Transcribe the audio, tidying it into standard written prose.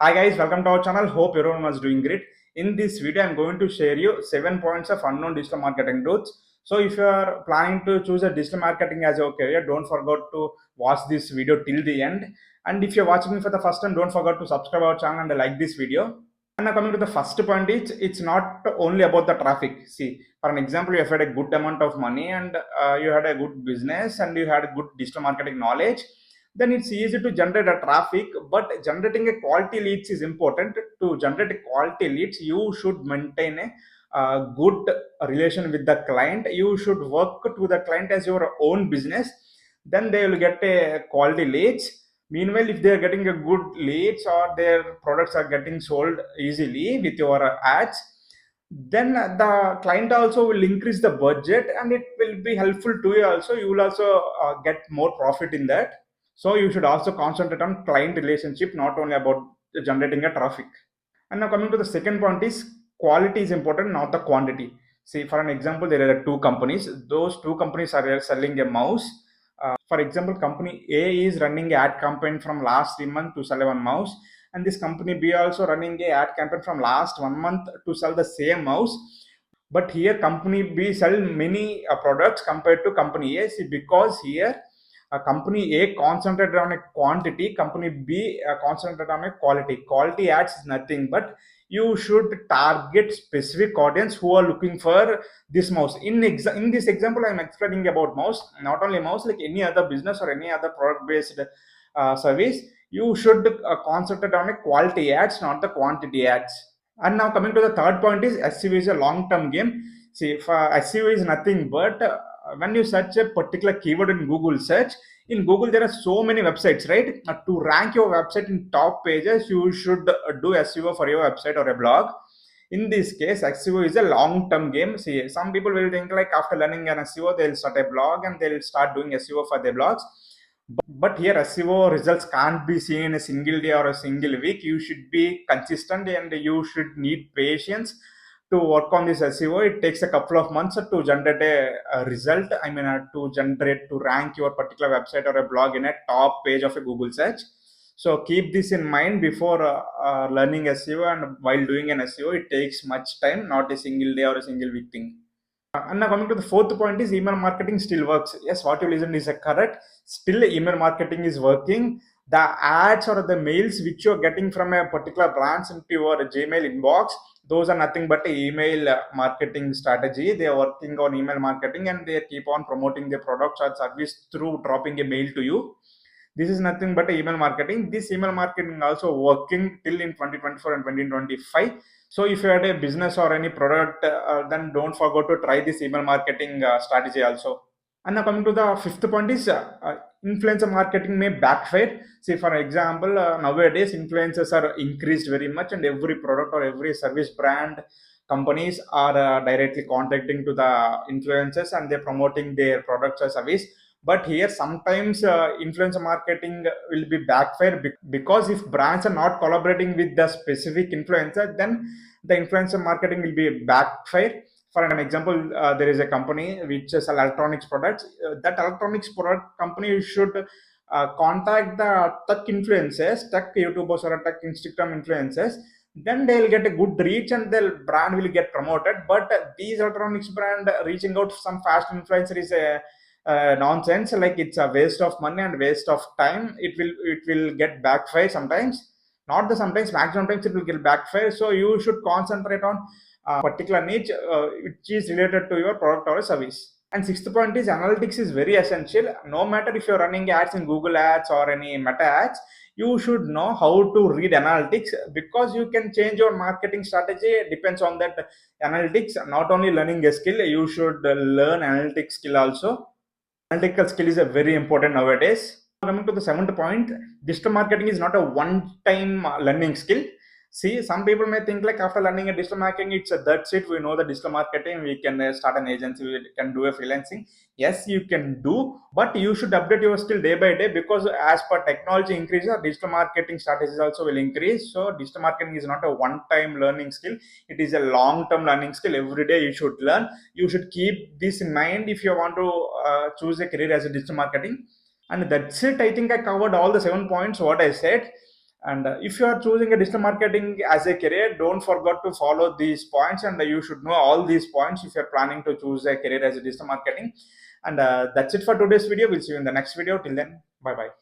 Hi guys, welcome to our channel. Hope everyone was doing great. In this video, I'm going to share you 7 points of unknown digital marketing routes. So if you are planning to choose a digital marketing as your career, don't forget to watch this video till the end. And if you're watching me for the first time, don't forget to subscribe our channel and like this video. And now coming to the first point, it's not only about the traffic. See, for an example, you have had a good amount of money and you had a good business and you had a good digital marketing knowledge, then it's easy to generate a traffic. But generating a quality leads is important. To generate a quality leads, you should maintain a good relation with the client. You should work to the client as your own business, then they will get a quality leads. Meanwhile, if they are getting a good leads or their products are getting sold easily with your ads, then the client also will increase the budget and it will be helpful to you also. You will also get more profit in that. So you should also concentrate on client relationship, not only about generating a traffic. And now coming to the second point is quality is important, not the quantity. See, for an example, there are two companies. Those two companies are selling a mouse. For example, company A is running ad campaign from last 3 months to sell one mouse, and this company B also running a ad campaign from last 1 month to sell the same mouse. But here company B sell many products compared to company A. See, because here company A concentrated on a quantity, company B concentrated on a quality. Quality ads is nothing but you should target specific audience who are looking for this mouse. In this example, I'm explaining about mouse, not only mouse, like any other business or any other product based service. You should concentrate on a quality ads, not the quantity ads. And now coming to the third point is SEO is a long-term game. See, if SEO is nothing but when you search a particular keyword in Google search, in Google there are so many websites, right? To rank your website in top pages, you should do SEO for your website or a blog. In this case, SEO is a long-term game. See, some people will think like after learning an SEO, they'll start a blog and they'll start doing SEO for their blogs. But here SEO results can't be seen in a single day or a single week. You should be consistent and you should need patience to work on this SEO. It takes a couple of months to generate a result. I mean, to rank your particular website or a blog in a top page of a Google search. So keep this in mind before learning SEO, and while doing an SEO, it takes much time, not a single day or a single week thing. And now coming to the fourth point is email marketing still works. Yes, what you listened is correct. Still, email marketing is working. The ads or the mails which you're getting from a particular branch into your Gmail inbox, those are nothing but a email marketing strategy. They are working on email marketing and they keep on promoting their products or service through dropping a mail to you. This is nothing but email marketing. This email marketing also working till in 2024 and 2025. So if you had a business or any product, then don't forget to try this email marketing strategy also. And now coming to the fifth point is influencer marketing may backfire. See, for example, nowadays influencers are increased very much, and every product or every service brand companies are directly contacting to the influencers and they're promoting their products or service. But here sometimes influencer marketing will be backfire because if brands are not collaborating with the specific influencer, then the influencer marketing will be backfire. For an example, there is a company which sells electronics products. That electronics product company should contact the tech influencers, tech YouTubers or tech Instagram influencers. Then they'll get a good reach and their brand will get promoted. But these electronics brand reaching out to some fast influencer is a nonsense. Like it's a waste of money and waste of time. It will get backfire sometimes. Not the sometimes, maximum times it will get backfire. So you should concentrate on particular niche which is related to your product or service. And sixth point is analytics is very essential. No matter if you're running ads in Google Ads or any Meta Ads, you should know how to read analytics because you can change your marketing strategy. It depends on that analytics. Not only learning a skill, you should learn analytics skill also. Analytical skill is a very important nowadays. Coming to the seventh point, digital marketing is not a one-time learning skill. See, some people may think like after learning a digital marketing, it's a that's it. We know the digital marketing. We can start an agency. We can do a freelancing. Yes, you can do, but you should update your skill day by day because as per technology increases, digital marketing strategies also will increase. So digital marketing is not a one-time learning skill. It is a long-term learning skill. Every day you should learn. You should keep this in mind if you want to choose a career as a digital marketing. And that's it. I think I covered all the 7 points what I said. And if you are choosing a digital marketing as a career, don't forget to follow these points, and you should know all these points if you're planning to choose a career as a digital marketing. And that's it for today's video. We'll see you in the next video. Till then, bye bye.